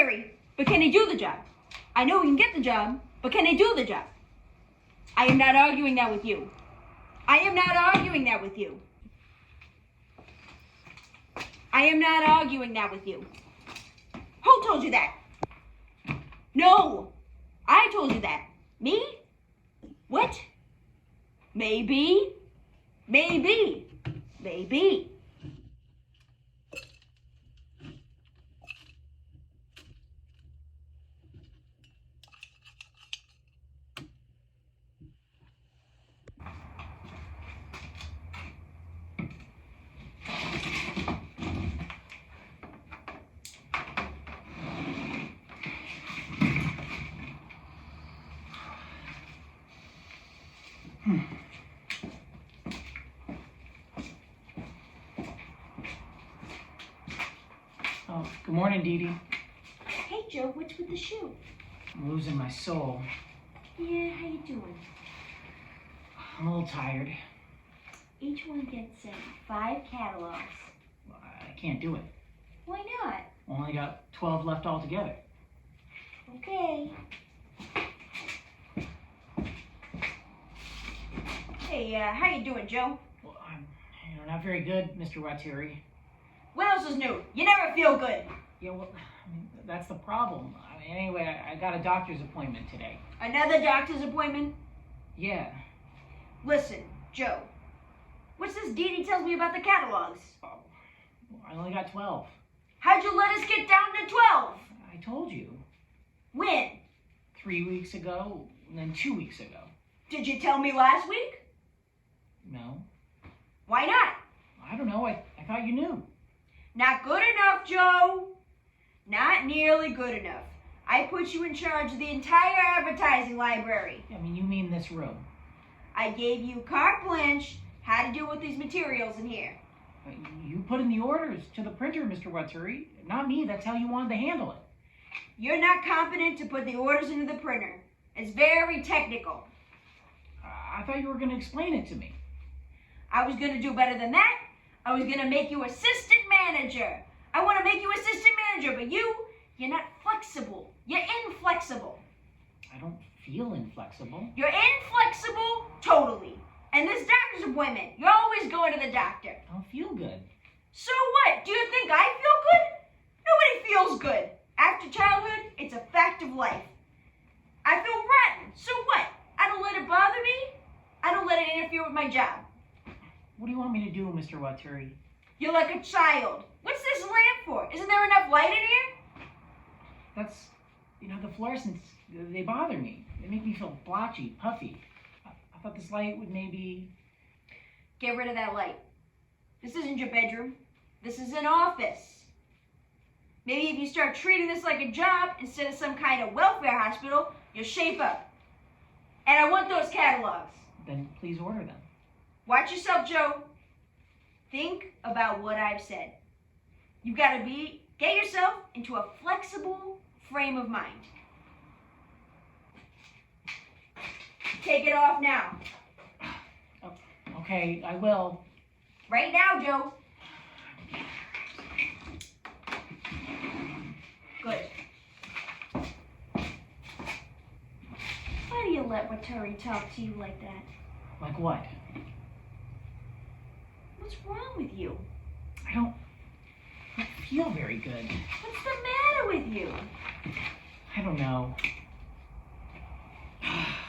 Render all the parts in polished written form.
scary, but can he do the job? I know he can get the job, but can he do the job? I am not arguing that with you. I am not arguing that with you. I am not arguing that with you. Who told you that? No, I told you that. Me? What? Maybe. Maybe. Maybe. Oh, good morning, Dee Dee. Hey, Joe, what's with the shoe? I'm losing my soul. Yeah, how you doing? I'm a little tired. Each one gets 5 catalogs. I can't do it. Why not? Only got 12 left altogether. Okay. Hey, how you doing, Joe? Well, I'm not very good, Mr. Wateri. What else is new? You never feel good. Yeah, well, that's the problem. Anyway, I got a doctor's appointment today. Another doctor's appointment? Yeah. Listen, Joe. What's this Dee Dee tells me about the catalogs? Oh, I only got 12. How'd you let us get down to 12? I told you. When? 3 weeks ago, and then 2 weeks ago. Did you tell me last week? No. Why not? I don't know. I thought you knew. Not good enough, Joe. Not nearly good enough. I put you in charge of the entire advertising library. I mean, you mean this room. I gave you carte blanche how to deal with these materials in here. You put in the orders to the printer, Mr. Wateri. Not me. That's how you wanted to handle it. You're not competent to put the orders into the printer. It's very technical. I thought you were going to explain it to me. I was going to do better than that. I was going to make you assistant manager. I want to make you assistant manager, but you're not flexible. You're inflexible. I don't feel inflexible. You're inflexible totally. And this doctor's appointment, you're always going to the doctor. I don't feel good. So what? Do you think I feel good? Nobody feels good. After childhood, it's a fact of life. I feel rotten. So what? I don't let it bother me. I don't let it interfere with my job. What do you want me to do, Mr. Wateri? You're like a child. What's this lamp for? Isn't there enough light in here? That's, the fluorescents, they bother me. They make me feel blotchy, puffy. I thought this light would maybe... Get rid of that light. This isn't your bedroom. This is an office. Maybe if you start treating this like a job instead of some kind of welfare hospital, you'll shape up. And I want those catalogs. Then please order them. Watch yourself, Joe. Think about what I've said. You've got to get yourself into a flexible frame of mind. Take it off now. Oh, okay, I will. Right now, Joe. Good. Why do you let Wateri talk to you like that? Like what? What's wrong with you? I don't feel very good. What's the matter with you? I don't know.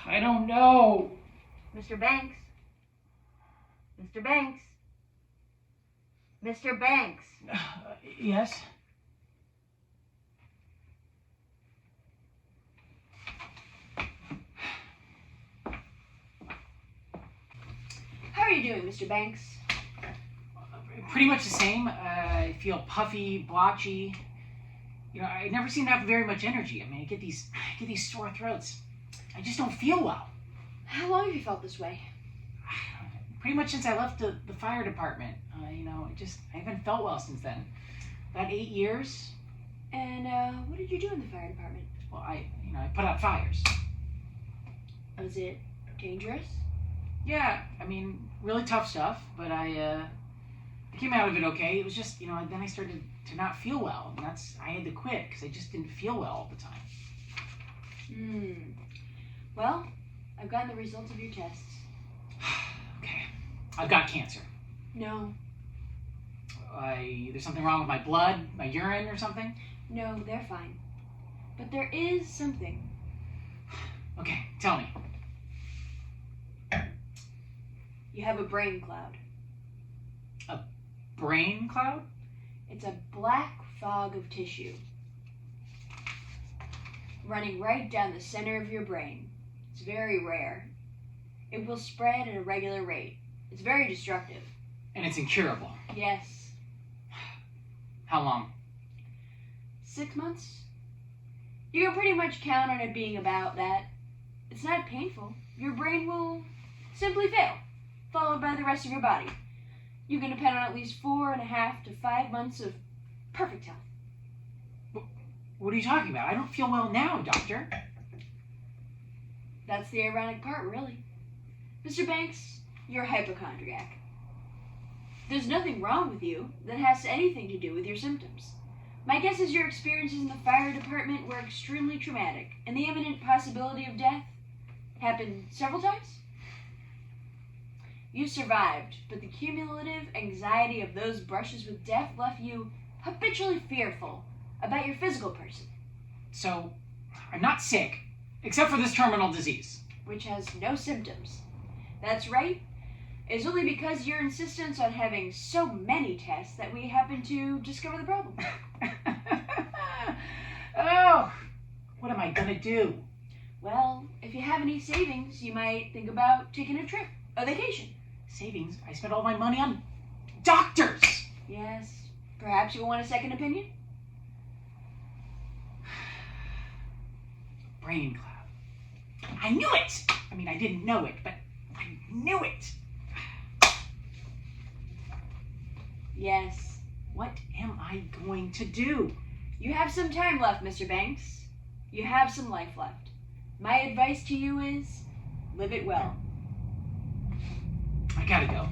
I don't know. Mr. Banks? Mr. Banks? Mr. Banks? Yes? How are you doing, Mr. Banks? Pretty much the same. I feel puffy, blotchy. I never seem to have very much energy. I mean, I get these sore throats. I just don't feel well. How long have you felt this way? Pretty much since I left the fire department. I haven't felt well since then. About 8 years. And what did you do in the fire department? Well, I put out fires. Was it dangerous? Yeah, really tough stuff, but I came out of it okay. It was just, then I started to not feel well. And I had to quit because I just didn't feel well all the time. Well, I've gotten the results of your tests. Okay. I've got cancer. No. There's something wrong with my blood, my urine or something? No, they're fine. But there is something. Okay, tell me. You have a brain cloud. A brain cloud? It's a black fog of tissue running right down the center of your brain. It's very rare. It will spread at a regular rate. It's very destructive. And it's incurable. Yes. How long? 6 months. You can pretty much count on it being about that. It's not painful. Your brain will simply fail, followed by the rest of your body. You can depend on at least 4.5 to 5 months of perfect health. What are you talking about? I don't feel well now, doctor. That's the ironic part, really. Mr. Banks, you're a hypochondriac. There's nothing wrong with you that has anything to do with your symptoms. My guess is your experiences in the fire department were extremely traumatic, and the imminent possibility of death happened several times. You survived, but the cumulative anxiety of those brushes with death left you habitually fearful about your physical person. So, I'm not sick, except for this terminal disease. Which has no symptoms. That's right. It's only because your insistence on having so many tests that we happen to discover the problem. Oh, what am I gonna do? Well, if you have any savings, you might think about taking a trip, a vacation. Savings? I spent all my money on doctors! Yes, perhaps you'll want a second opinion? Brain cloud. I knew it! I mean, I didn't know it, but I knew it! Yes. What am I going to do? You have some time left, Mr. Banks. You have some life left. My advice to you is, live it well. I gotta go.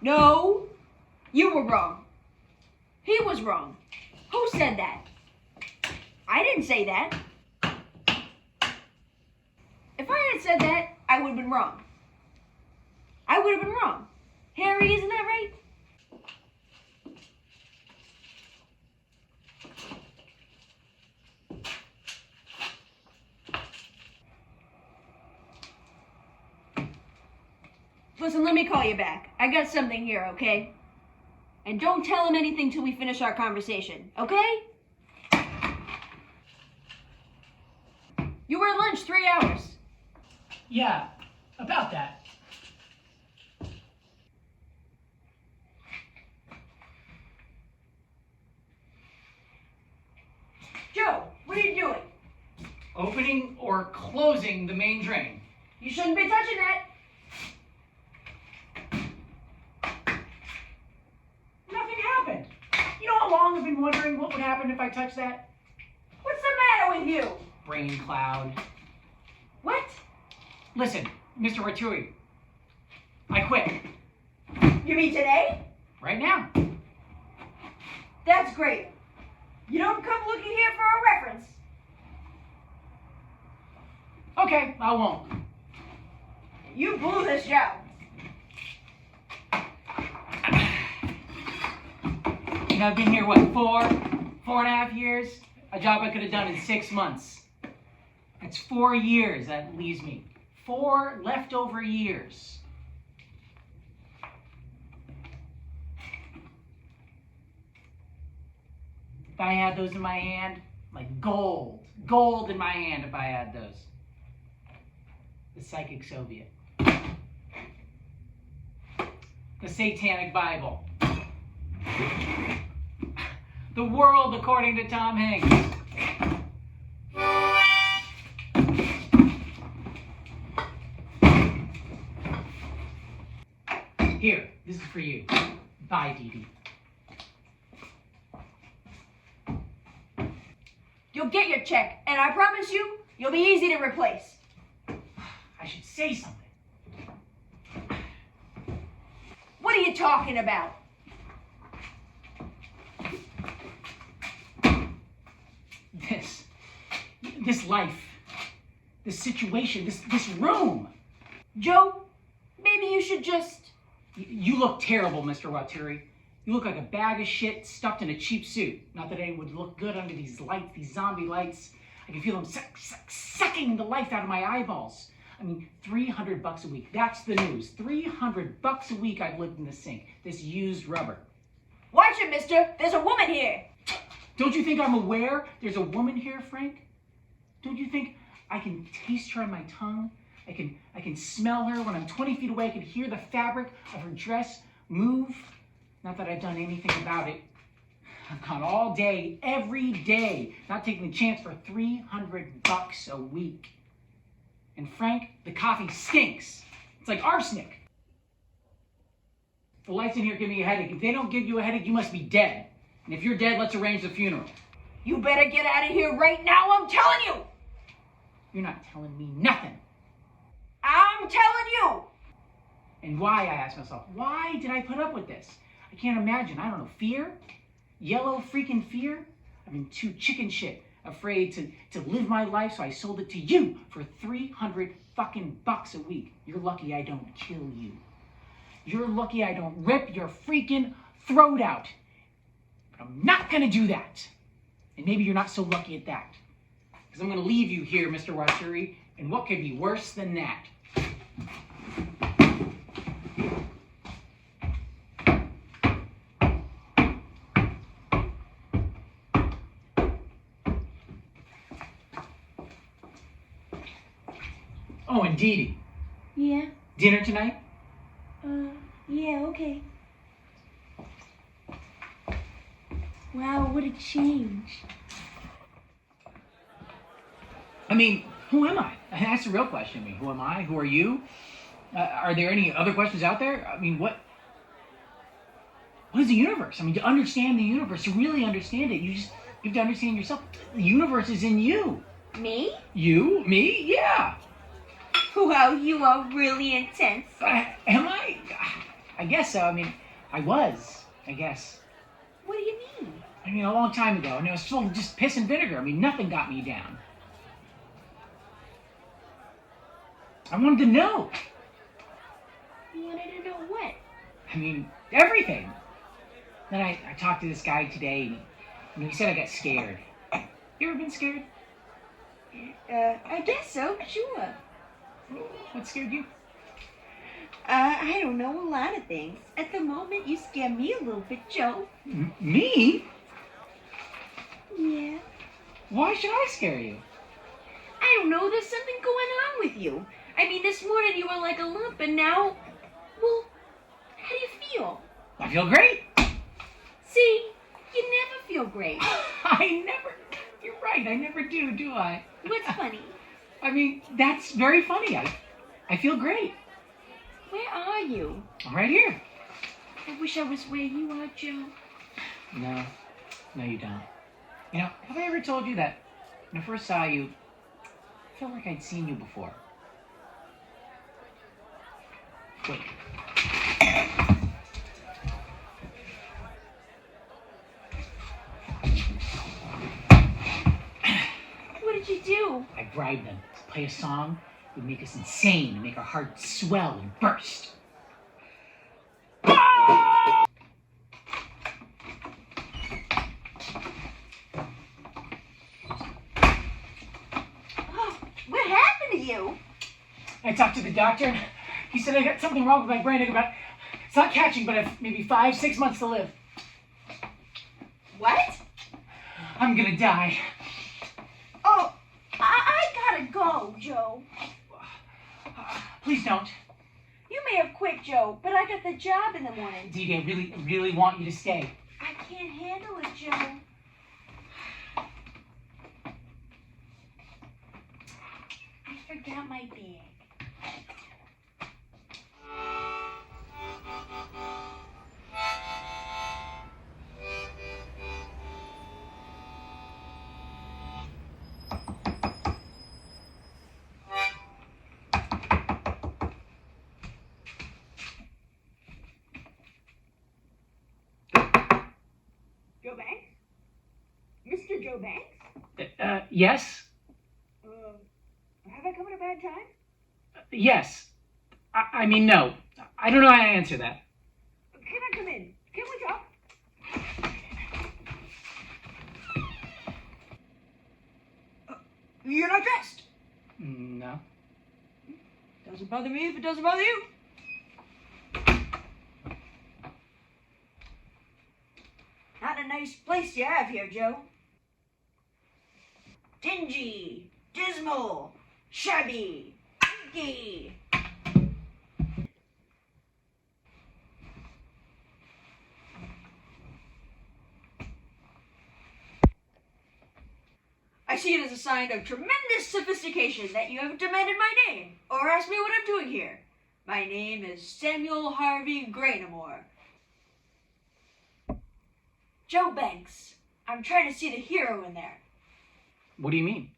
No, you were wrong. He was wrong. Who said that? I didn't say that. If I had said that, I would have been wrong. I would have been wrong. Harry, isn't that right? Listen, let me call you back. I got something here, okay? And don't tell him anything till we finish our conversation, okay? You were at lunch 3 hours. Yeah, about that. Joe, what are you doing? Opening or closing the main drain. You shouldn't be touching that. Nothing happened. You know how long I've been wondering what would happen if I touched that? What's the matter with you? Brain cloud. What? Listen, Mr. Ratui, I quit. You mean today? Right now. That's great. You don't come looking here for a reference. Okay, I won't. You blew this job. You know, I've been here, what, 4.5 years? A job I could have done in 6 months. That's 4 years that leaves me. 4 leftover years. If I had those in my hand, like gold in my hand if I had those. The Psychic Soviet. The Satanic Bible. The World According to Tom Hanks. Here, this is for you. Bye, Dee Dee. You'll get your check, and I promise you, you'll be easy to replace. I should say something. What are you talking about? This life, this situation, this room. Joe, maybe you should just... You look terrible, Mr. Waturi. You look like a bag of shit stuffed in a cheap suit. Not that anyone would look good under these lights, these zombie lights. I can feel them sucking the life out of my eyeballs. I mean, $300 a week. That's the news. $300 a week I've lived in the sink. This used rubber. Watch it, mister. There's a woman here. Don't you think I'm aware there's a woman here, Frank? Don't you think I can taste her on my tongue? I can smell her when I'm 20 feet away. I can hear the fabric of her dress move. Not that I've done anything about it. I've gone all day, every day, not taking the chance for $300 a week. And Frank, the coffee stinks. It's like arsenic. The lights in here give me a headache. If they don't give you a headache, you must be dead. And if you're dead, let's arrange the funeral. You better get out of here right now, I'm telling you! You're not telling me nothing. I'm telling you! And why, I ask myself, why did I put up with this? I can't imagine. I don't know. Fear? Yellow freaking fear? I've been too chicken shit, afraid to live my life, so I sold it to you for $300 fucking bucks a week. You're lucky I don't kill you. You're lucky I don't rip your freaking throat out. But I'm not gonna do that. And maybe you're not so lucky at that. Because I'm gonna leave you here, Mr. Waturi, and what could be worse than that? Oh, and Dee Dee. Yeah? Dinner tonight? Yeah, okay. Wow, what a change. I mean, who am I? That's the real question. I mean, who am I? Who are you? Are there any other questions out there? I mean, what is the universe? I mean, to understand the universe, to really understand it, you have to understand yourself. The universe is in you. Me? You? Me? Yeah. Wow, you are really intense. Am I? I guess so. I mean, I was, I guess. What do you mean? I mean, a long time ago, and it was full of just piss and vinegar. I mean, nothing got me down. I wanted to know. You wanted to know what? I mean, everything. Then I talked to this guy today, and he said I got scared. You ever been scared? I guess so, sure. What scared you? I don't know, a lot of things. At the moment, you scare me a little bit, Joe. Me? Yeah. Why should I scare you? I don't know, there's something going on with you. I mean, this morning you were like a lump, and now, well, how do you feel? I feel great. See, you never feel great. You're right, I never do I? What's funny? I mean, that's very funny. I feel great. Where are you? I'm right here. I wish I was where you are, Joe. No, you don't. You know, have I ever told you that when I first saw you, I felt like I'd seen you before? Wait. What did you do? I bribed them. play a song that would make us insane and make our hearts swell and burst. What happened to you? I talked to the doctor. He said I got something wrong with my brain. It's not catching, but I've maybe 5-6 months to live. What? I'm gonna die. Oh, I gotta go, Joe. Please don't. You may have quit, Joe, but I got the job in the morning. Dee Dee, I really want you to stay. I can't handle it, Joe. I forgot my bag. Joe Banks? Mr. Joe Banks? Yes? Have I come at a bad time? Yes. I mean, no. I don't know how to answer that. Can I come in? Can we talk? You're not dressed. No. Doesn't bother me if it doesn't bother you. Not a nice place you have here, Joe. Dingy, dismal, shabby, dinky. I see it as a sign of tremendous sophistication that you have demanded my name, or asked me what I'm doing here. My name is Samuel Harvey Graynamore. Joe Banks. I'm trying to see the hero in there. What do you mean?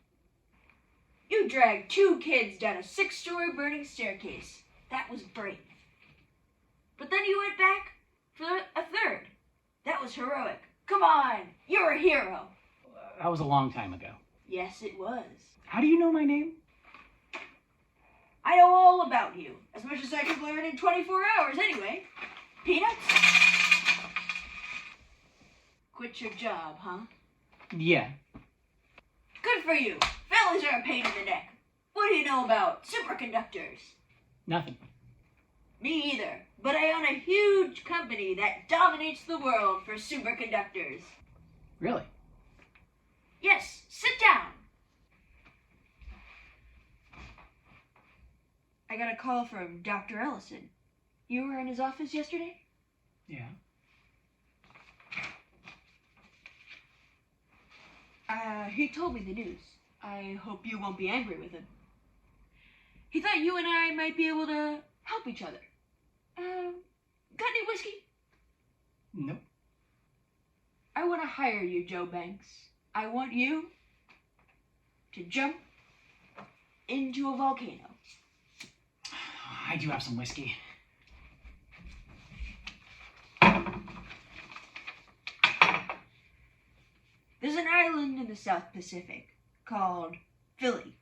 You dragged 2 kids down a 6-story burning staircase. That was brave. But then you went back for a 3rd. That was heroic. Come on, you're a hero. That was a long time ago. Yes, it was. How do you know my name? I know all about you. As much as I could learn in 24 hours anyway. Peanuts? Quit your job, huh? Yeah. Good for you. Families are a pain in the neck. What do you know about superconductors? Nothing. Me either. But I own a huge company that dominates the world for superconductors. Really? Yes, sit down. I got a call from Dr. Ellison. You were in his office yesterday? Yeah. He told me the news. I hope you won't be angry with him. He thought you and I might be able to help each other. Got any whiskey? Nope. I want to hire you, Joe Banks. I want you to jump into a volcano. I do have some whiskey. There's an island in the South Pacific called Philly.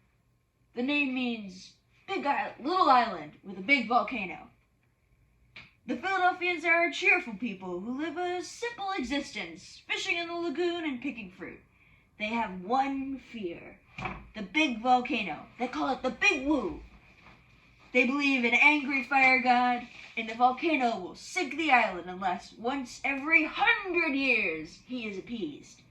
The name means little island with a big volcano. The Philadelphians are cheerful people who live a simple existence, fishing in the lagoon and picking fruit. They have one fear, the big volcano. They call it the Big Woo. They believe an angry fire god, and the volcano will sink the island unless once every 100 years he is appeased.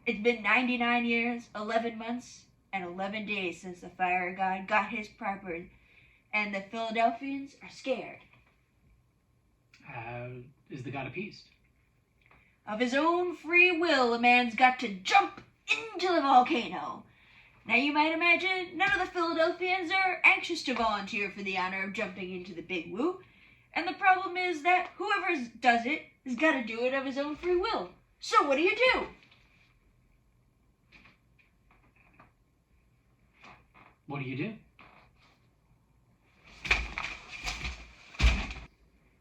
It's been 99 years, 11 months, and 11 days since the fire god got his property, and the Philadelphians are scared. Is the god appeased? Of his own free will, a man's got to jump into the volcano. Now you might imagine none of the Philadelphians are anxious to volunteer for the honor of jumping into the Big Woo, and the problem is that whoever does it has got to do it of his own free will. So what do you do? What do you do?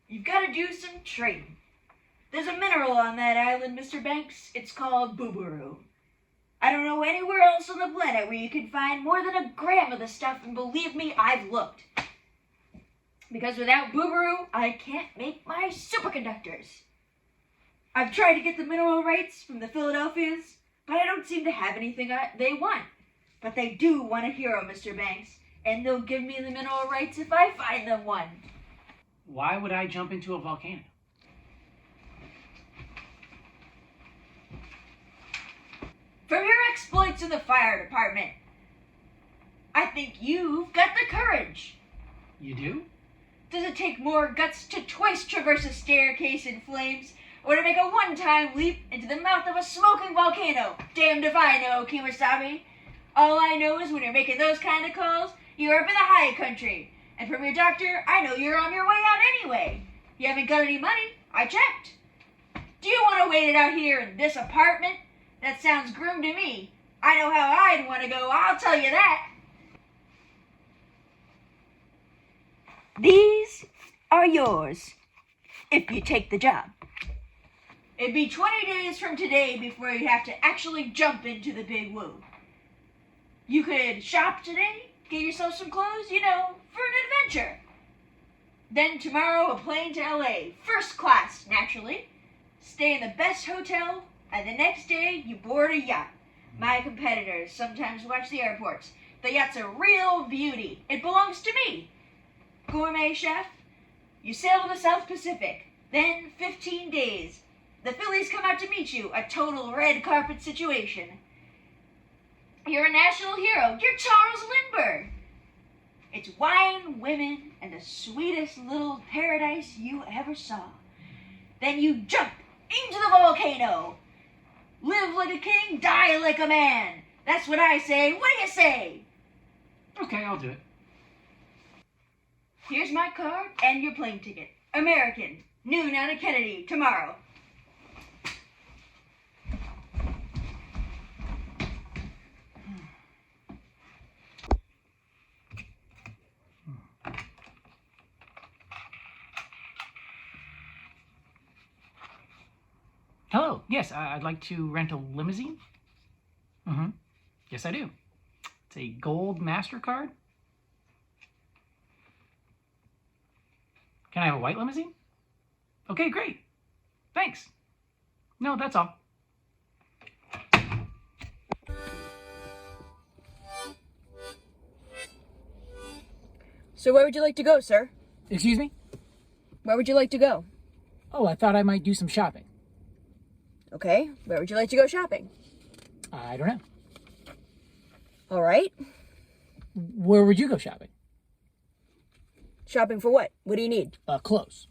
You've got to do some trading. There's a mineral on that island, Mr. Banks. It's called boobaroo. I don't know anywhere else on the planet where you can find more than a gram of the stuff, and believe me, I've looked. Because without Boobaroo, I can't make my superconductors. I've tried to get the mineral rights from the Philadelphians, but I don't seem to have anything they want. But they do want a hero, Mr. Banks, and they'll give me the mineral rights if I find them one. Why would I jump into a volcano? From your exploits in the fire department, I think you've got the courage. You do? Does it take more guts to twice traverse a staircase in flames, or to make a one-time leap into the mouth of a smoking volcano? Damned if I know, Kemosabe. All I know is when you're making those kind of calls, you're up in the high country. And from your doctor, I know you're on your way out anyway. You haven't got any money. I checked. Do you want to wait it out here in this apartment? That sounds grim to me. I know how I'd want to go, I'll tell you that. These are yours, if you take the job. It'd be 20 days from today before you'd have to actually jump into the big woo. You could shop today, get yourself some clothes, for an adventure. Then tomorrow a plane to LA, first class, naturally. Stay in the best hotel, and the next day you board a yacht. My competitors sometimes watch the airports. The yacht's a real beauty. It belongs to me. Gourmet chef, you sail to the South Pacific. Then 15 days. The Phillies come out to meet you, a total red carpet situation. You're a national hero. You're Charles Lindbergh. It's wine, women, and the sweetest little paradise you ever saw. Then you jump into the volcano. Live like a king, die like a man. That's what I say. What do you say? Okay, I'll do it. Here's my card and your plane ticket. American, noon out of Kennedy, tomorrow. Hello. Yes, I'd like to rent a limousine. Yes, I do. It's a gold MasterCard. Can I have a white limousine? Okay, great. Thanks. No, that's all. So where would you like to go, sir? Excuse me? Where would you like to go? Oh, I thought I might do some shopping. Okay, where would you like to go shopping? I don't know. All right. Where would you go shopping? Shopping for what? What do you need? Clothes.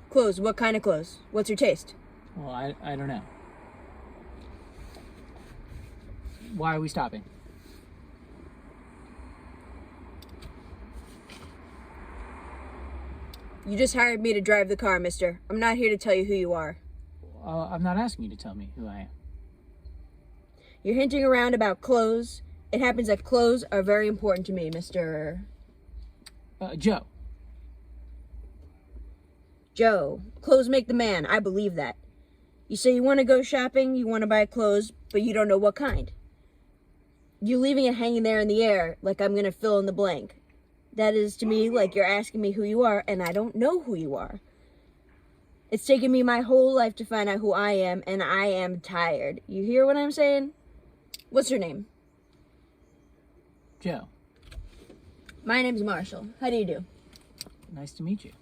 Clothes, what kind of clothes? What's your taste? Well, I don't know. Why are we stopping? You just hired me to drive the car, mister. I'm not here to tell you who you are. I'm not asking you to tell me who I am. You're hinting around about clothes. It happens that clothes are very important to me, Mr. Joe. Joe. Clothes make the man. I believe that. You say you want to go shopping, you want to buy clothes, but you don't know what kind. You leaving it hanging there in the air like I'm going to fill in the blank. That is to me like you're asking me who you are, and I don't know who you are. It's taken me my whole life to find out who I am, and I am tired. You hear what I'm saying? What's your name? Joe. My name's Marshall. How do you do? Nice to meet you.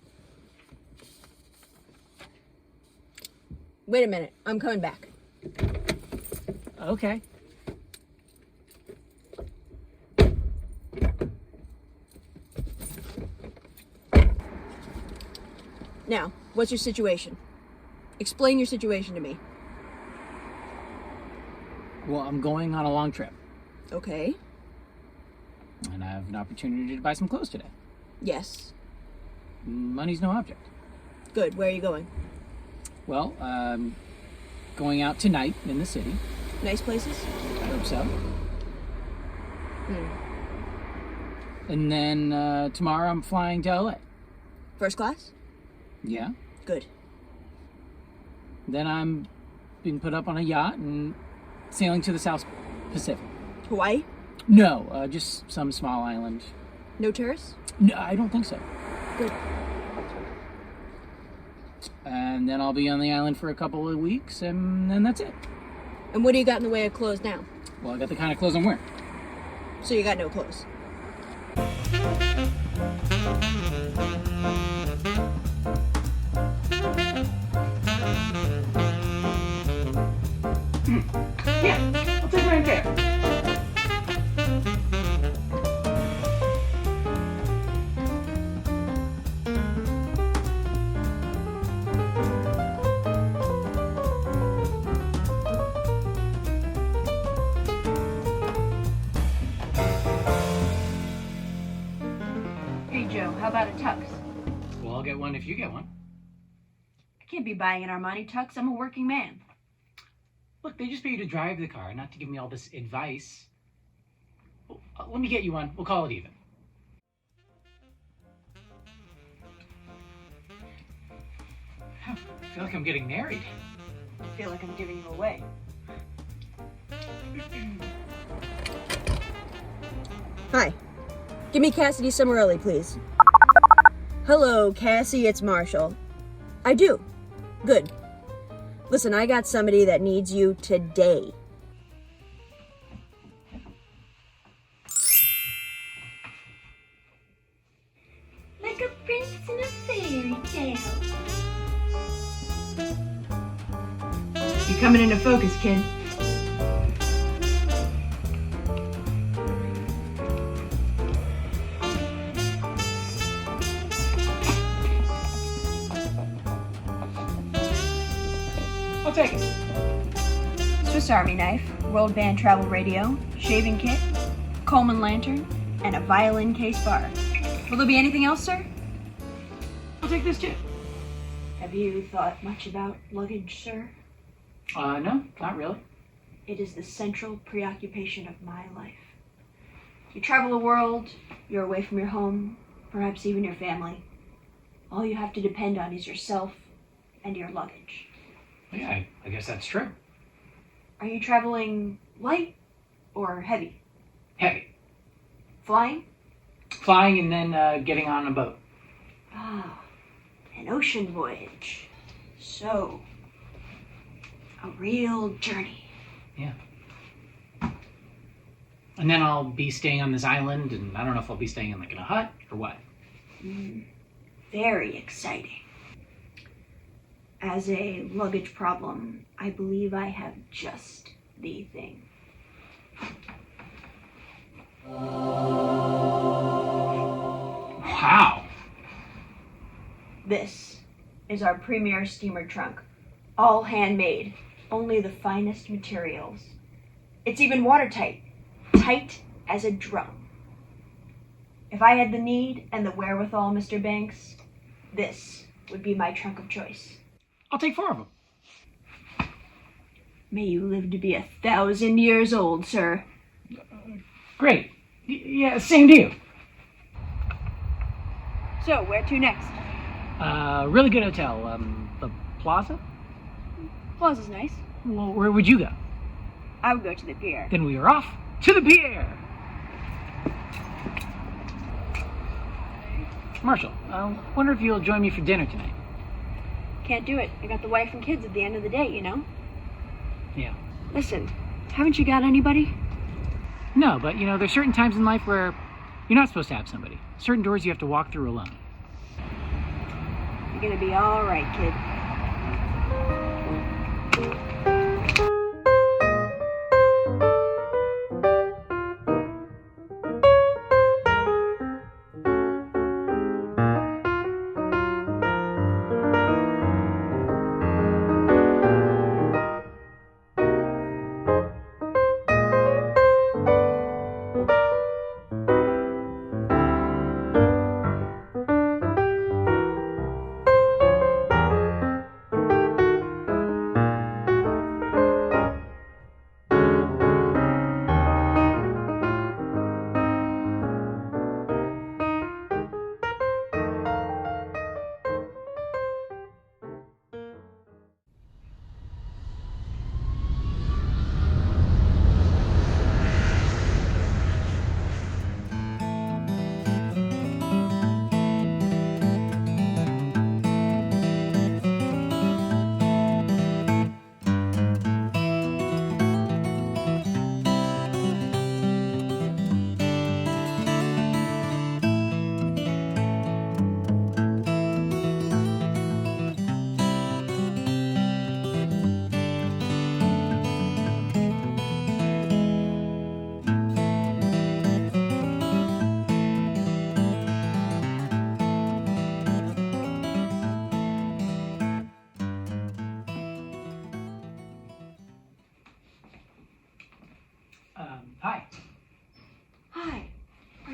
Wait a minute. I'm coming back. Okay. Now, what's your situation? Explain your situation to me. Well, I'm going on a long trip, Okay. and I have an opportunity to buy some clothes today. Yes. Money's no object. Good. Where are you going? Well, going out tonight in the city. Nice places? I hope so. And then tomorrow I'm flying to LA. First class? Yeah. Good. Then I'm being put up on a yacht and Sailing to the South Pacific. Hawaii? No, just some small island. No tourists? No, I don't think so. Good. And then I'll be on the island for a couple of weeks, and then that's it. And what do you got in the way of clothes now? Well, I got the kind of clothes I'm wearing. So you got no clothes? Yeah, I'll take right there. Hey, Joe, how about a tux? Well, I'll get one if you get one. I can't be buying an Armani tux. I'm a working man. Look, they just pay you to drive the car, not to give me all this advice. Well, let me get you one. We'll call it even. I feel like I'm getting married. I feel like I'm giving you away. Hi. Give me Cassidy Summerelli, please. Hello, Cassie, it's Marshall. I do. Good. Listen, I got somebody that needs you today. Like a princess in a fairy tale. You're coming into focus, kid. I'll take it. Swiss Army knife, World Band travel radio, shaving kit, Coleman lantern, and a violin case bar. Will there be anything else, sir? I'll take this too. Have you thought much about luggage, sir? No, not really. It is the central preoccupation of my life. You travel the world, you're away from your home, perhaps even your family. All you have to depend on is yourself and your luggage. Yeah, I guess that's true. Are you traveling light or heavy? Heavy. Flying? Flying and then getting on a boat. Ah, an ocean voyage. So, a real journey. Yeah. And then I'll be staying on this island, and I don't know if I'll be staying in like in a hut or what. Very exciting. As a luggage problem, I believe I have just the thing. Wow. This is our premier steamer trunk. All handmade, only the finest materials. It's even watertight, tight as a drum. If I had the need and the wherewithal, Mr. Banks, this would be my trunk of choice. I'll take 4 of them. May you live to be 1,000 years old, sir. Great. Yeah, same to you. So, where to next? Really good hotel. The Plaza? Plaza's nice. Well, where would you go? I would go to the pier. Then we are off to the pier. Marshall, I wonder if you'll join me for dinner tonight. Can't do it. I got the wife and kids at the end of the day, you know? Yeah. Listen, haven't you got anybody? No, but you know, there's certain times in life where you're not supposed to have somebody. Certain doors you have to walk through alone. You're gonna be all right, kid.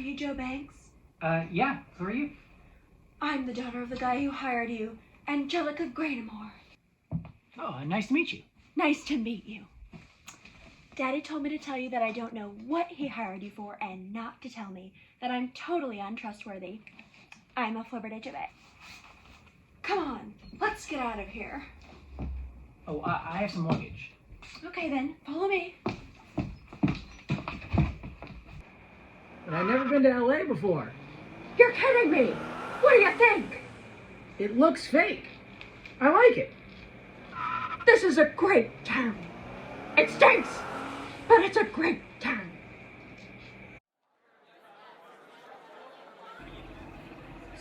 you Joe Banks? Yeah, who are you? I'm the daughter of the guy who hired you, Angelica Graynamore. Oh, nice to meet you. Nice to meet you. Daddy told me to tell you that I don't know what he hired you for and not to tell me that I'm totally untrustworthy. I'm a flibbertigibbet. Come on, let's get out of here. Oh, I have some luggage. Okay then, follow me. But I've never been to LA before. You're kidding me! What do you think? It looks fake. I like it. This is a great town. It stinks, but it's a great town.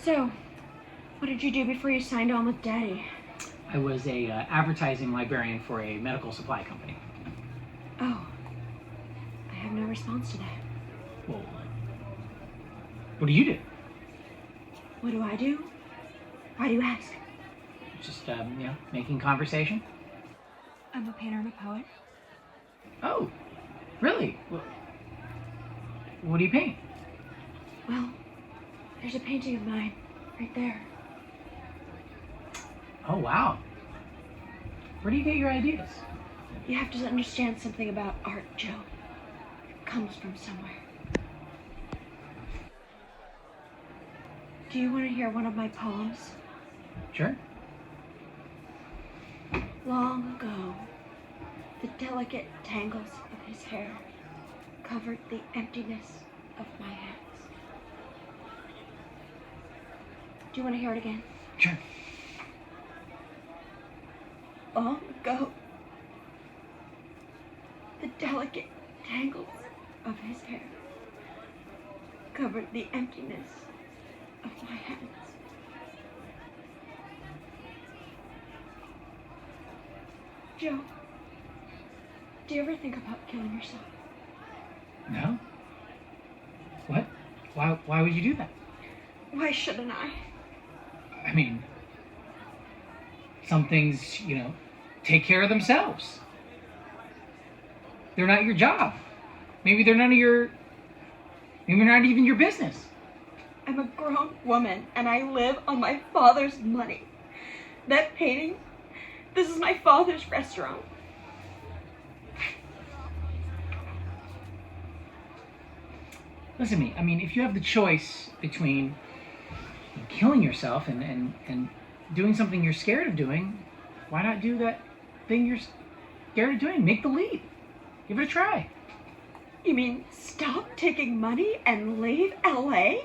So, what did you do before you signed on with Daddy? I was a advertising librarian for a medical supply company. Oh, I have no response to that. Well, what do you do? What do I do? Why do you ask? Just, making conversation? I'm a painter and a poet. Oh, really? What do you paint? Well, there's a painting of mine right there. Oh, wow. Where do you get your ideas? You have to understand something about art, Joe. It comes from somewhere. Do you want to hear one of my poems? Sure. Long ago, the delicate tangles of his hair covered the emptiness of my hands. Do you want to hear it again? Sure. Long ago, the delicate tangles of his hair covered the emptiness of my hands. Joe, do you ever think about killing yourself? No? What? Why would you do that? Why shouldn't I? I mean, some things, take care of themselves. They're not your job. Maybe they're maybe not even your business. I'm a grown woman and I live on my father's money. That painting, this is my father's restaurant. Listen to me. I mean, if you have the choice between killing yourself and doing something you're scared of doing, why not do that thing you're scared of doing? Make the leap. Give it a try. You mean stop taking money and leave LA?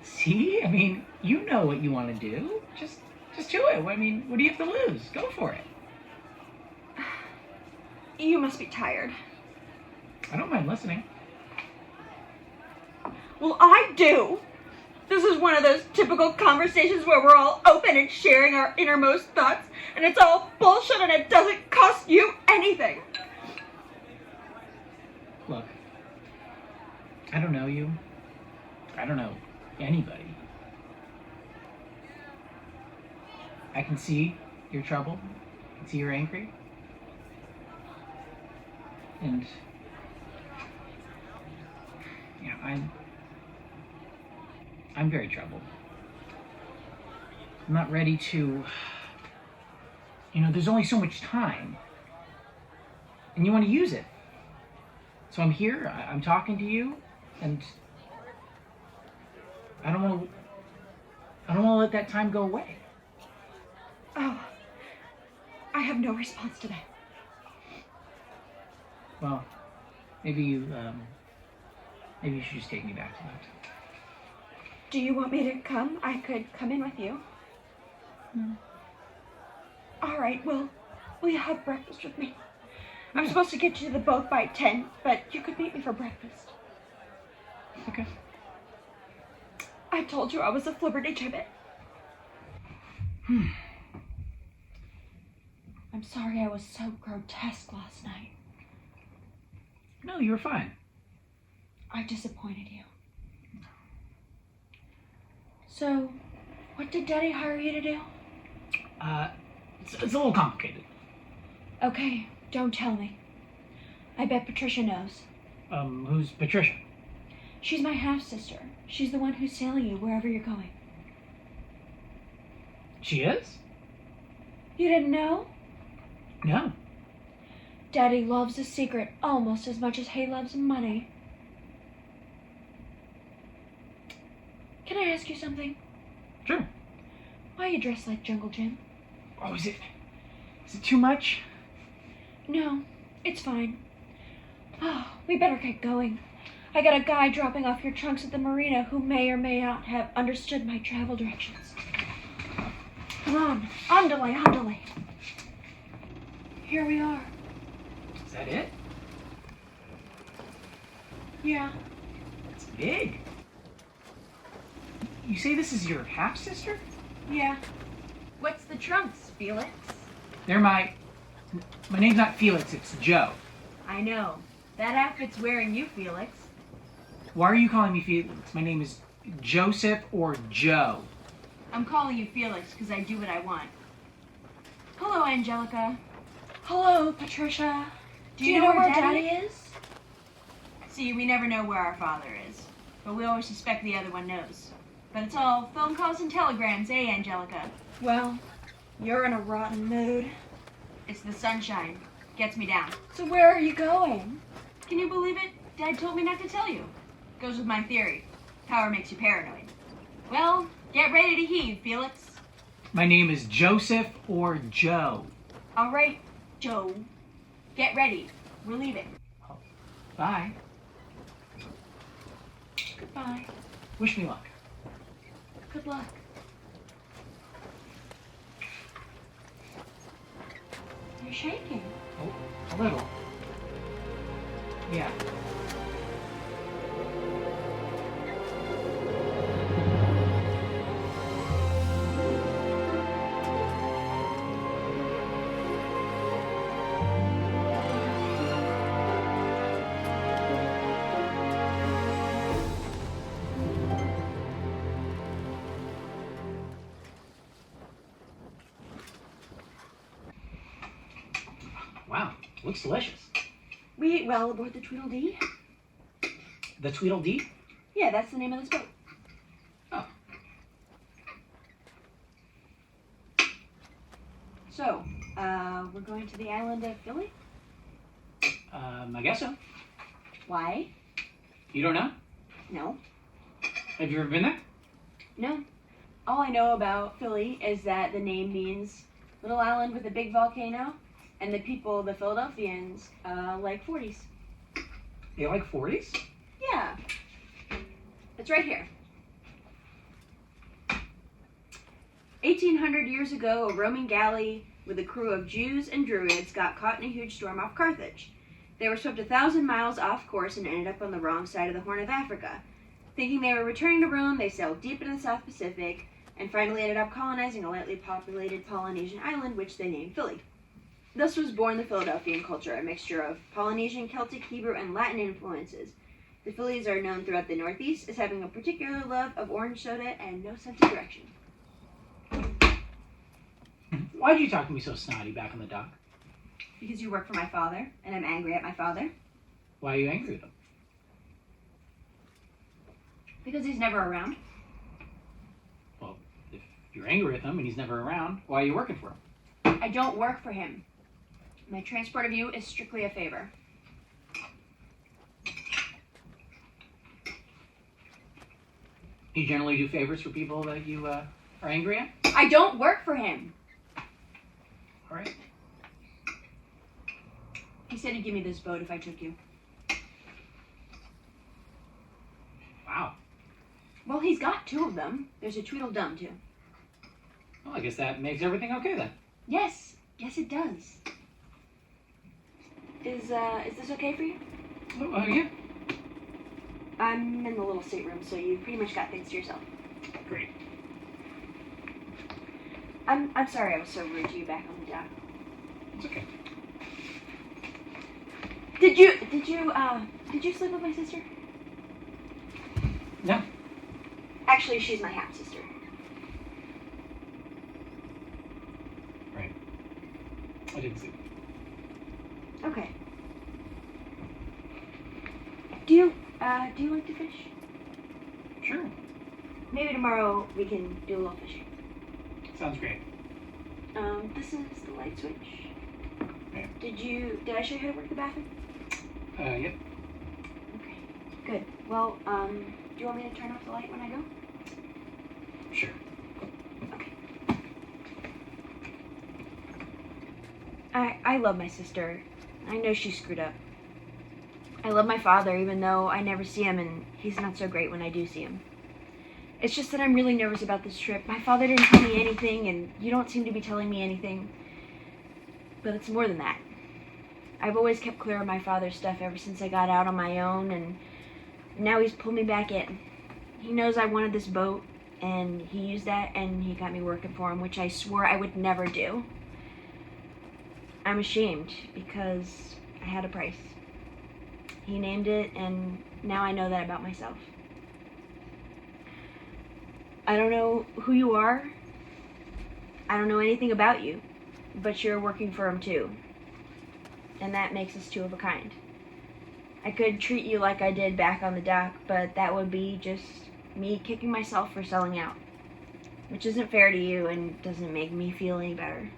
See? I mean, you know what you want to do. Just do it. I mean, what do you have to lose? Go for it. You must be tired. I don't mind listening. Well, I do. This is one of those typical conversations where we're all open and sharing our innermost thoughts, and it's all bullshit and it doesn't cost you anything. Look, I don't know you. I don't know anybody. I can see your trouble. I can see you're angry. And, I'm very troubled. I'm not ready to, there's only so much time. And you want to use it. So I'm here, I'm talking to you, and I don't want to let that time go away. Oh, I have no response to that. Well, maybe you should just take me back to that. Do you want me to come? I could come in with you. No. All right, well, will you have breakfast with me? I'm supposed to get you to the boat by 10, but you could meet me for breakfast. Okay. I told you I was a flibbertigibbet. I'm sorry I was so grotesque last night. No, you were fine. I disappointed you. So, what did Daddy hire you to do? It's a little complicated. Okay, don't tell me. I bet Patricia knows. Who's Patricia? She's my half-sister. She's the one who's sailing you wherever you're going. She is? You didn't know? No. Daddy loves a secret almost as much as he loves money. Can I ask you something? Sure. Why are you dressed like Jungle Jim? Oh, is it too much? No, it's fine. Oh, we better get going. I got a guy dropping off your trunks at the marina who may or may not have understood my travel directions. Come on, andale. Here we are. Is that it? Yeah. It's big. You say this is your half-sister? Yeah. What's the trunks, Felix? They're my name's not Felix, it's Joe. I know. That outfit's wearing you, Felix. Why are you calling me Felix? My name is Joseph or Joe. I'm calling you Felix because I do what I want. Hello, Angelica. Hello, Patricia. Do you know where Daddy is? See, we never know where our father is, but we always suspect the other one knows. But it's all phone calls and telegrams, eh, Angelica? Well, you're in a rotten mood. It's the sunshine. Gets me down. So where are you going? Can you believe it? Dad told me not to tell you. Goes with my theory. Power makes you paranoid. Well, get ready to heave, Felix. My name is Joseph or Joe. All right, Joe. Get ready. We're leaving. Bye. Goodbye. Wish me luck. Good luck. You're shaking. Oh, a little. Yeah. Wow, looks delicious. We eat well aboard the Tweedledee. The Tweedledee? Yeah, that's the name of this boat. Oh. So, we're going to the island of Philly? I guess so. Why? You don't know? No. Have you ever been there? No. All I know about Philly is that the name means little island with a big volcano, and the people, the Philadelphians, like 40s. They like 40s? Yeah. It's right here. 1800 years ago, a Roman galley with a crew of Jews and Druids got caught in a huge storm off Carthage. They were swept 1,000 miles off course and ended up on the wrong side of the Horn of Africa. Thinking they were returning to Rome, they sailed deep into the South Pacific and finally ended up colonizing a lightly populated Polynesian island, which they named Philly. Thus was born the Philadelphian culture, a mixture of Polynesian, Celtic, Hebrew, and Latin influences. The Phillies are known throughout the Northeast as having a particular love of orange soda and no sense of direction. Why did you talk to me so snotty back on the dock? Because you work for my father, and I'm angry at my father. Why are you angry with him? Because he's never around. Well, if you're angry with him and he's never around, why are you working for him? I don't work for him. My transport of you is strictly a favor. You generally do favors for people that you are angry at? I don't work for him. All right. He said he'd give me this boat if I took you. Wow. Well, he's got two of them. There's a Tweedledum, too. Well, I guess that makes everything okay then. Yes. Yes, it does. Is this okay for you? Oh, yeah. I'm in the little stateroom, so you pretty much got things to yourself. Great. I'm sorry I was so rude to you back on the dock. It's okay. Did you sleep with my sister? No. Actually, she's my half sister. Right. I didn't see. Okay. Do Do you like to fish? Sure. Maybe tomorrow we can do a little fishing. Sounds great. This is the light switch. Okay. Did I show you how to work the bathroom? Yep. Okay, good. Well, do you want me to turn off the light when I go? Sure. Okay. I love my sister. I know she screwed up. I love my father, even though I never see him, and he's not so great when I do see him. It's just that I'm really nervous about this trip. My father didn't tell me anything, and you don't seem to be telling me anything. But it's more than that. I've always kept clear of my father's stuff ever since I got out on my own, and now he's pulled me back in. He knows I wanted this boat, and he used that, and he got me working for him, which I swore I would never do. I'm ashamed, because I had a price. He named it, and now I know that about myself. I don't know who you are. I don't know anything about you, but you're working for him too. And that makes us two of a kind. I could treat you like I did back on the dock, but that would be just me kicking myself for selling out, which isn't fair to you and doesn't make me feel any better.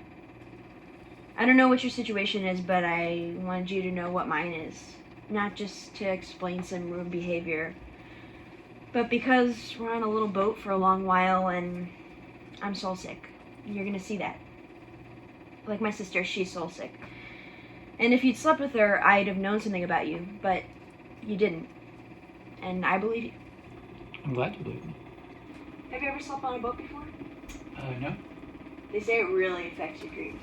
I don't know what your situation is, but I wanted you to know what mine is. Not just to explain some rude behavior, but because we're on a little boat for a long while and I'm soul sick. You're gonna see that. Like my sister, she's soul sick. And if you'd slept with her, I'd have known something about you, but you didn't. And I believe you. I'm glad you believe me. Have you ever slept on a boat before? No. They say it really affects your dreams.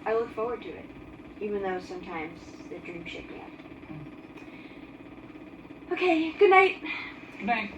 I look forward to it, even though sometimes the dreams shake me up. Okay, good night. Good night.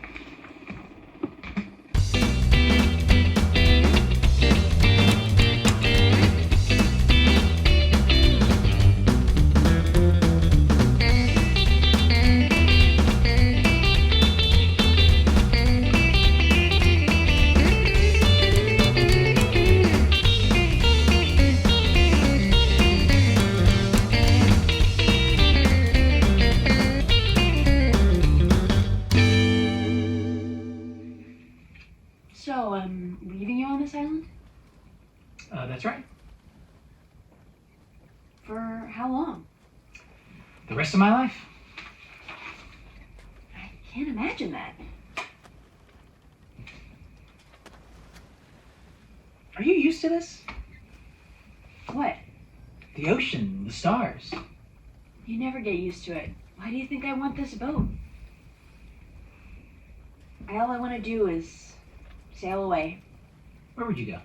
So, I'm leaving you on this island? That's right. For how long? The rest of my life. I can't imagine that. Are you used to this? What? The ocean, the stars. You never get used to it. Why do you think I want this boat? All I want to do is sail away. Where would you go?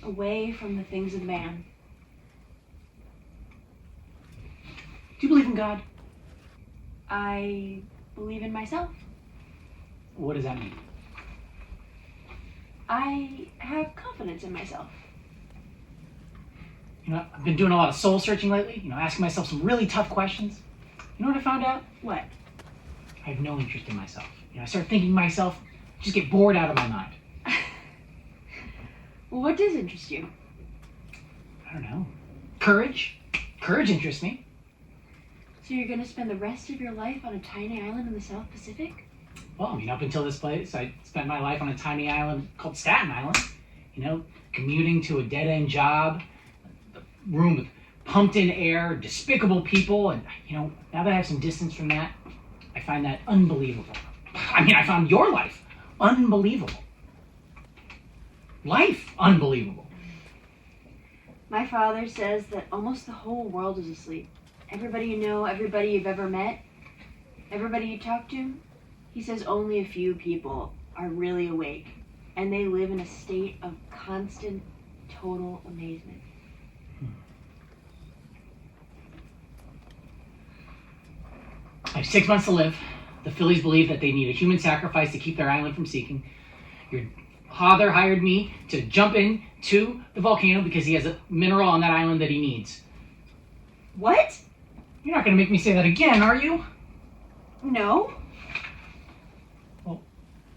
Away from the things of man. Do you believe in God? I believe in myself. What does that mean? I have confidence in myself. You know, I've been doing a lot of soul searching lately, asking myself some really tough questions. You know what I found out? What? I have no interest in myself. I start thinking myself, just get bored out of my mind. Well, what does interest you? I don't know. Courage. Courage interests me. So you're going to spend the rest of your life on a tiny island in the South Pacific? Well, up until this place, I spent my life on a tiny island called Staten Island. Commuting to a dead-end job, a room with pumped-in air, despicable people, and, now that I have some distance from that, I find that unbelievable. I found your life unbelievable. Life unbelievable. My father says that almost the whole world is asleep. Everybody you know, everybody you've ever met, everybody you talk to, he says only a few people are really awake, and they live in a state of constant, total amazement. I have 6 months to live. The Phillies believe that they need a human sacrifice to keep their island from sinking. Your father hired me to jump into the volcano because he has a mineral on that island that he needs. What? You're not going to make me say that again, are you? No. Well,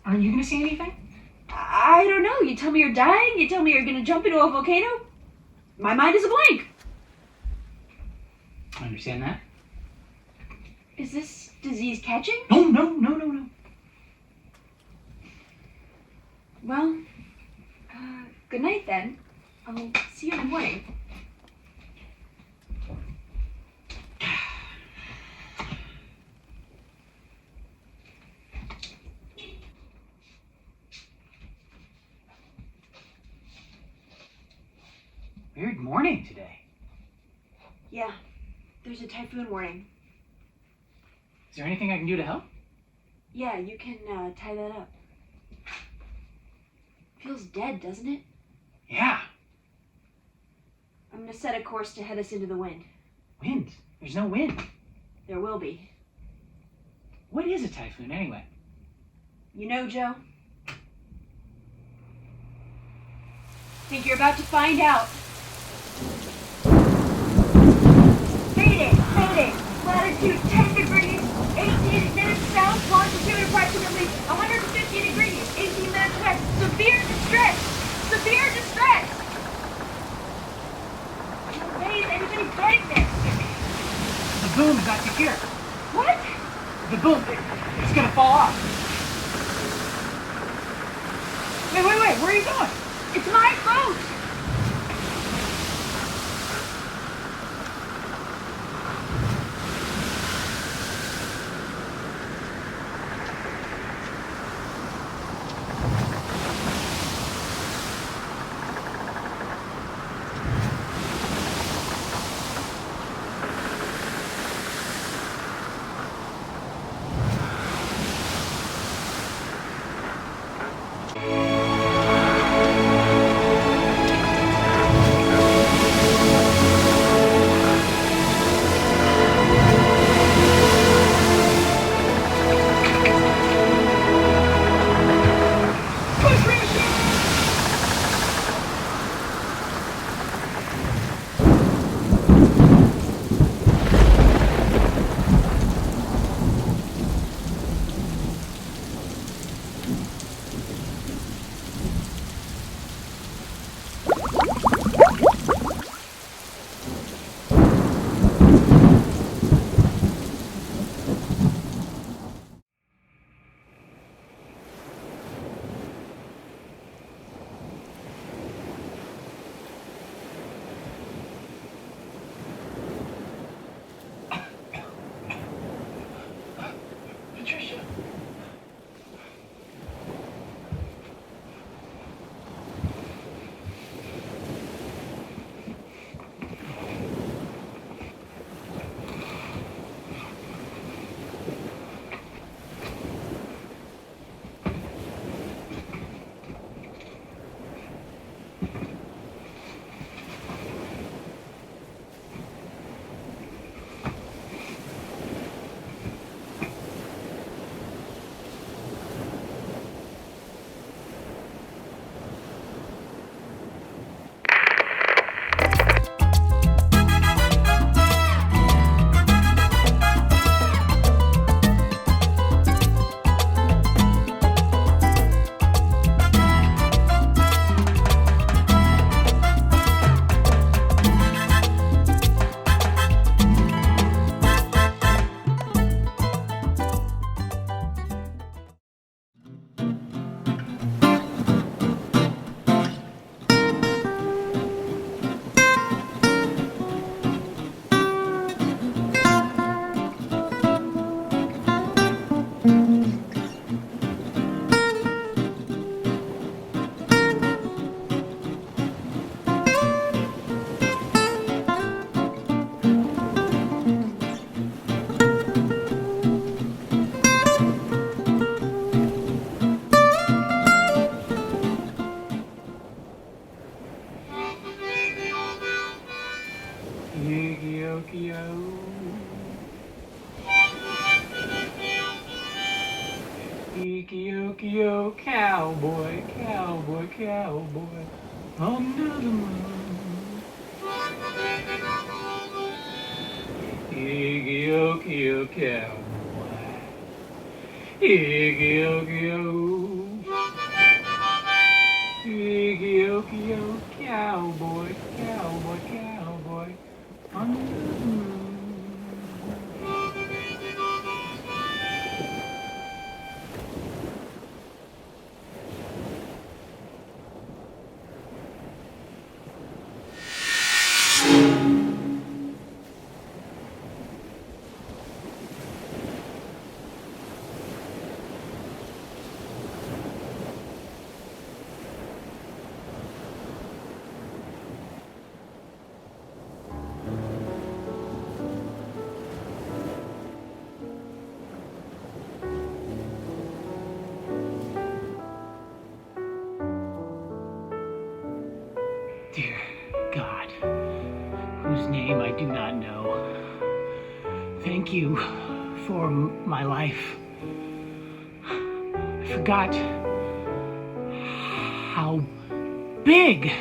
aren't you going to say anything? I don't know. You tell me you're dying. You tell me you're going to jump into a volcano. My mind is a blank. I understand that. Is this disease catching? No. Well, good night then. I'll see you in the morning. Weird morning today. Yeah, there's a typhoon warning. Is there anything I can do to help? Yeah, you can tie that up. Feels dead, doesn't it? Yeah. I'm gonna set a course to head us into the wind. Wind? There's no wind. There will be. What is a typhoon anyway? You know, Joe? Think you're about to find out. Mayday! Mayday! Latitude 10 degrees, 18 minutes south, longitude approximately 150 degrees, 18 minutes west. Severe distress! Severe distress! No way is anybody getting this! The boom is not secure. What? The boom, it's gonna fall off. Wait, where are you going? It's my boat! Patricia. Ikio, cowboy, cowboy, cowboy, under the moon. Ikio, cowboy, Ikio, cowboy, cowboy, cowboy, under the moon. Thank you for my life. I forgot how big.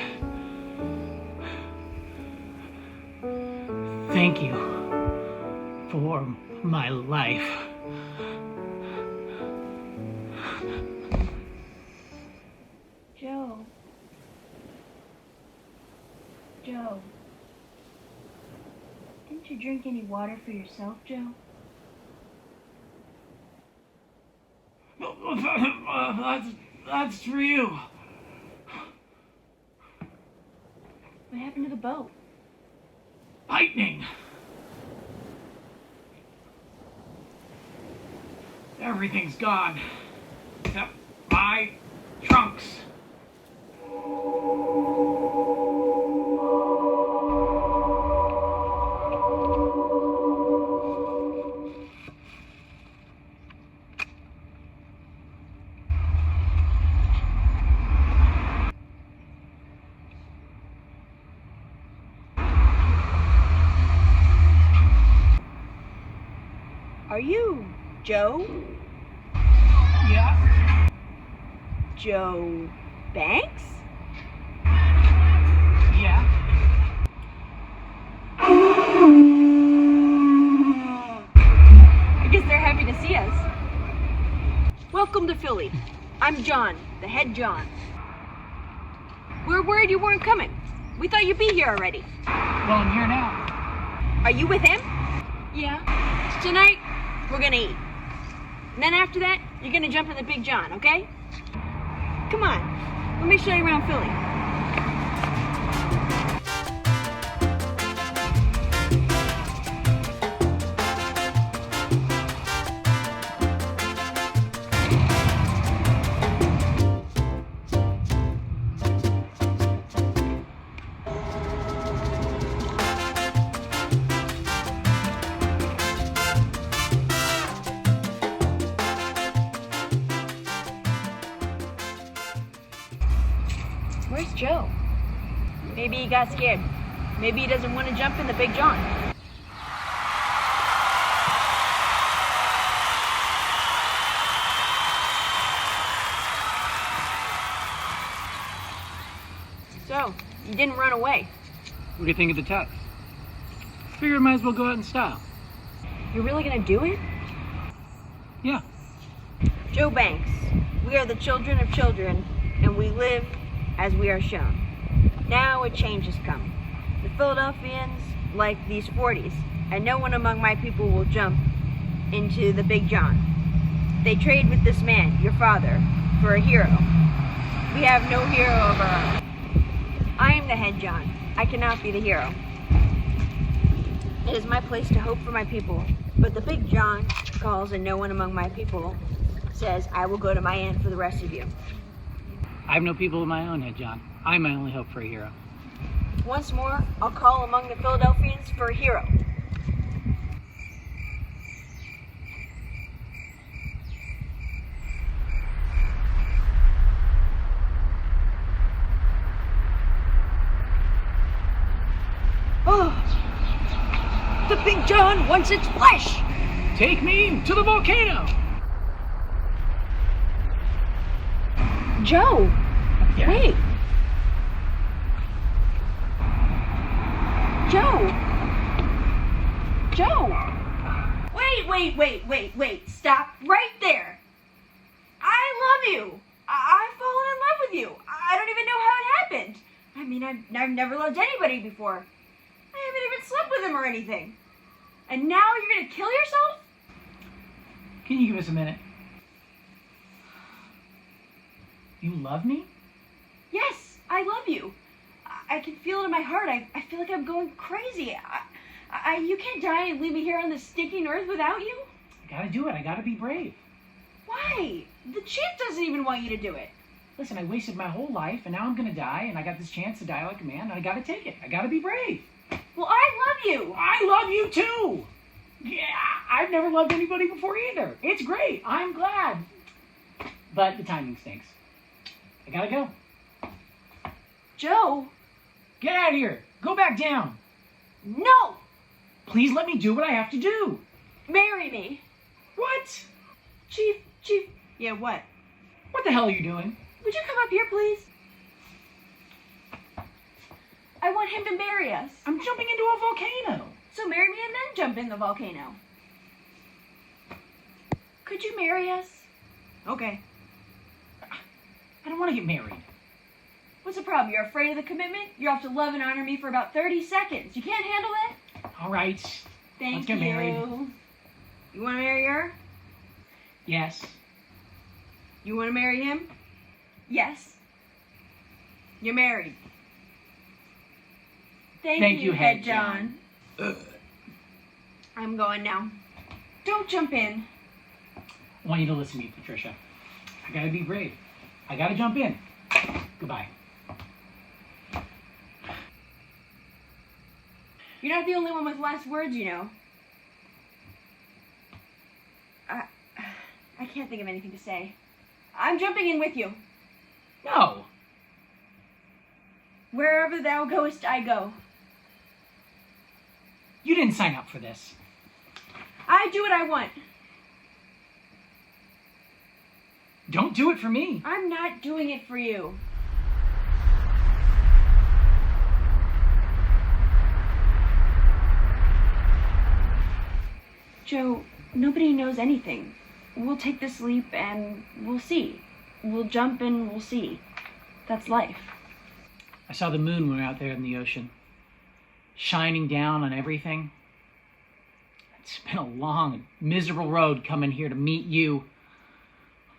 Thank you for my life. Joe. Joe. Didn't you drink any water for yourself, Joe? That's for you. What happened to the boat? Lightning. Everything's gone. Except my trunks. Are you Joe? Yeah? Joe Banks? Yeah? I guess they're happy to see us. Welcome to Philly. I'm John, the head John. We're worried you weren't coming. We thought you'd be here already. Well, I'm here now. Are you with him? Yeah. Tonight, we're gonna eat. And then after that, you're gonna jump in the Big John, okay? Come on, let me show you around Philly. Where's Joe? Maybe he got scared. Maybe he doesn't want to jump in the Big John. So, you didn't run away. What do you think of the test? Figured I might as well go out in style. You're really gonna do it? Yeah. Joe Banks, we are the children of children, and we live as we are shown. Now a change has come. The Philadelphians like these 40s, and no one among my people will jump into the Big John. They trade with this man, your father, for a hero. We have no hero of our own. I am the head John. I cannot be the hero. It is my place to hope for my people, but the Big John calls, and no one among my people says, I will go to my end for the rest of you. I have no people of my own, Head John. I'm my only hope for a hero. Once more, I'll call among the Philadelphians for a hero. Oh, the Big John wants its flesh! Take me to the volcano! Joe, Yeah. wait. Joe. Wait. Stop right there. I love you. I've fallen in love with you. I don't even know how it happened. I mean, I've never loved anybody before. I haven't even slept with him or anything. And now you're going to kill yourself? Can you give us a minute? You love me? Yes, I love you. I can feel it in my heart. I feel like I'm going crazy. You can't die and leave me here on this stinking earth without you. I gotta do it. I gotta be brave. Why? The chief doesn't even want you to do it. Listen, I wasted my whole life, and now I'm gonna die, and I got this chance to die like a man, and I gotta take it. I gotta be brave. Well, I love you. I love you too! Yeah, I've never loved anybody before either. It's great. I'm glad. But the timing stinks. I gotta go. Joe, Get out of here. Go back down. no! Please let me do what I have to do. Marry me. What? Chief, yeah, what? What the hell are you doing? Would you come up here, please? I want him to marry us. I'm jumping into a volcano. So marry me and then jump in the volcano. Could you marry us? Okay. I don't want to get married. What's the problem? You're afraid of the commitment? You're off to love and honor me for about 30 seconds. You can't handle that? All right. Thank Let's get you. married. You want to marry her? Yes. You want to marry him? Yes. You're married. Thank you, Head John. I'm going now. Don't jump in. I want you to listen to me, Patricia. I gotta be brave. I gotta jump in. Goodbye. You're not the only one with last words, you know. I can't think of anything to say. I'm jumping in with you. No. Wherever thou goest, I go. You didn't sign up for this. I do what I want. Don't do it for me. I'm not doing it for you. Joe, nobody knows anything. We'll take this leap and we'll see. We'll jump and we'll see. That's life. I saw the moon when we were out there in the ocean, shining down on everything. It's been a long, miserable road coming here to meet you.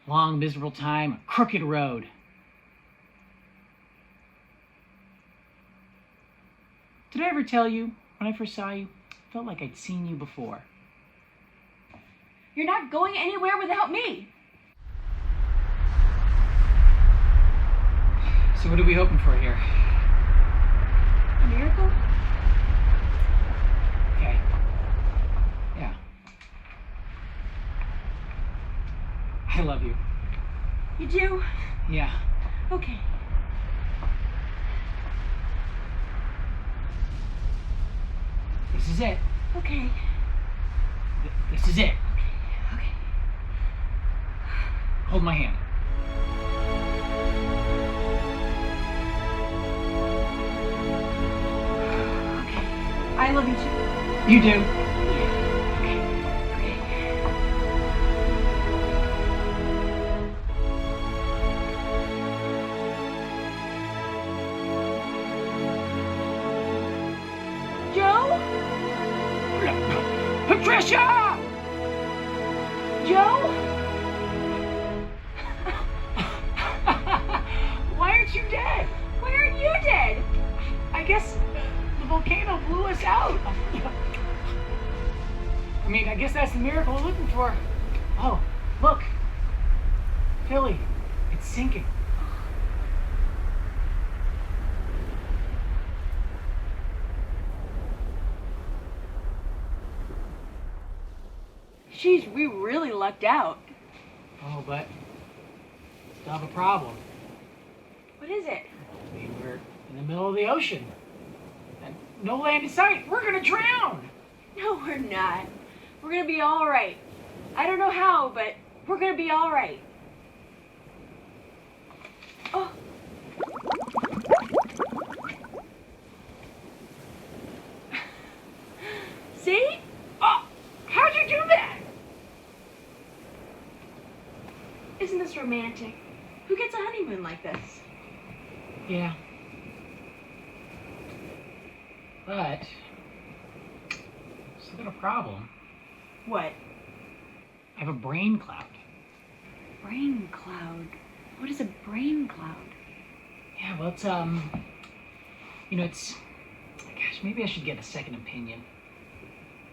Long, miserable time, a crooked road. Did I ever tell you, when I first saw you, I felt like I'd seen you before? You're not going anywhere without me. So what are we hoping for here? A miracle? Okay. Yeah. I love you. You do? Yeah. Okay. This is it. Okay. This is it. Okay. Hold my hand. I love you too. You do. Joe? Patricia! Joe? Why aren't you dead? Why aren't you dead? I guess the volcano blew us out. I mean, I guess that's the miracle we're looking for. Oh, look. Philly, it's sinking. Jeez, we really lucked out. Oh, but still have a problem. What is it? I mean, we're in the middle of the ocean. And no land in sight. We're gonna drown. No, we're not. We're gonna be all right. I don't know how, but we're gonna be all right. Oh. See? Oh, how'd you do that? Isn't this romantic? Who gets a honeymoon like this? Yeah. But still got a problem. What? I have a brain cloud. Brain cloud. What is a brain cloud? Yeah, well, it's it's. Gosh, maybe I should get a second opinion.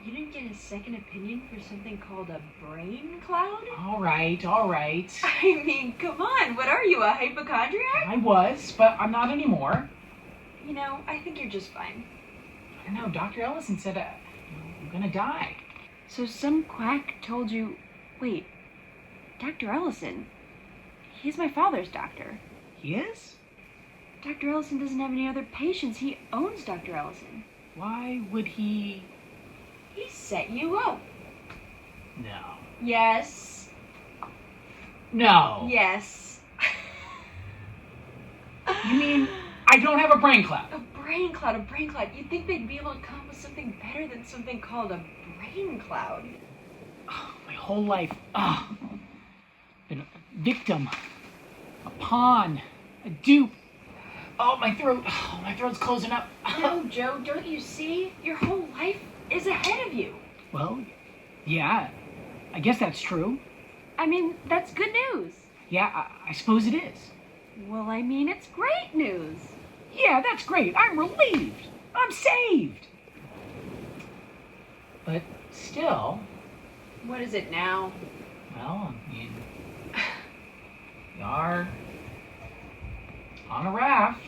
You didn't get a second opinion for something called a brain cloud? All right, all right. I mean, come on. What are you, a hypochondriac? I was, but I'm not anymore. You know, I think you're just fine. I don't know. Dr. Ellison said I'm gonna die. So some quack told you, wait, Dr. Ellison, he's my father's doctor. He is? Dr. Ellison doesn't have any other patients. He owns Dr. Ellison. Why would he? He set you up. No. Yes. No. Yes. You mean I don't have a brain cloud? A brain cloud, a brain cloud. You'd think they'd be able to come up with something better than something called a brain cloud. Oh, my whole life, been a victim, a pawn, a dupe. Oh, my throat. Oh, my throat's closing up. No, Joe, don't you see? Your whole life is ahead of you. Well, yeah, I guess that's true. I mean, that's good news. Yeah, I suppose it is. Well, I mean, it's great news. Yeah, that's great. I'm relieved. I'm saved. But still, What is it now? well, I mean, we are on a raft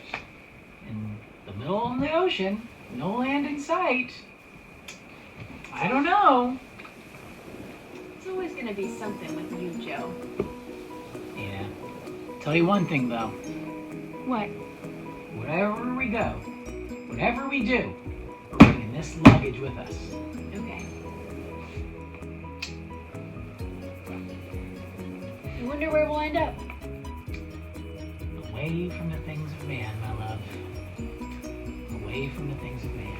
in the middle of the ocean, no land in sight. I don't know. It's always going to be something with you, Joe. Yeah. Tell you one thing though. What? Wherever we go, whatever we do, we're bringing this luggage with us. Okay. I wonder where we'll end up. Away from the things of man, my love. Away from the things of man.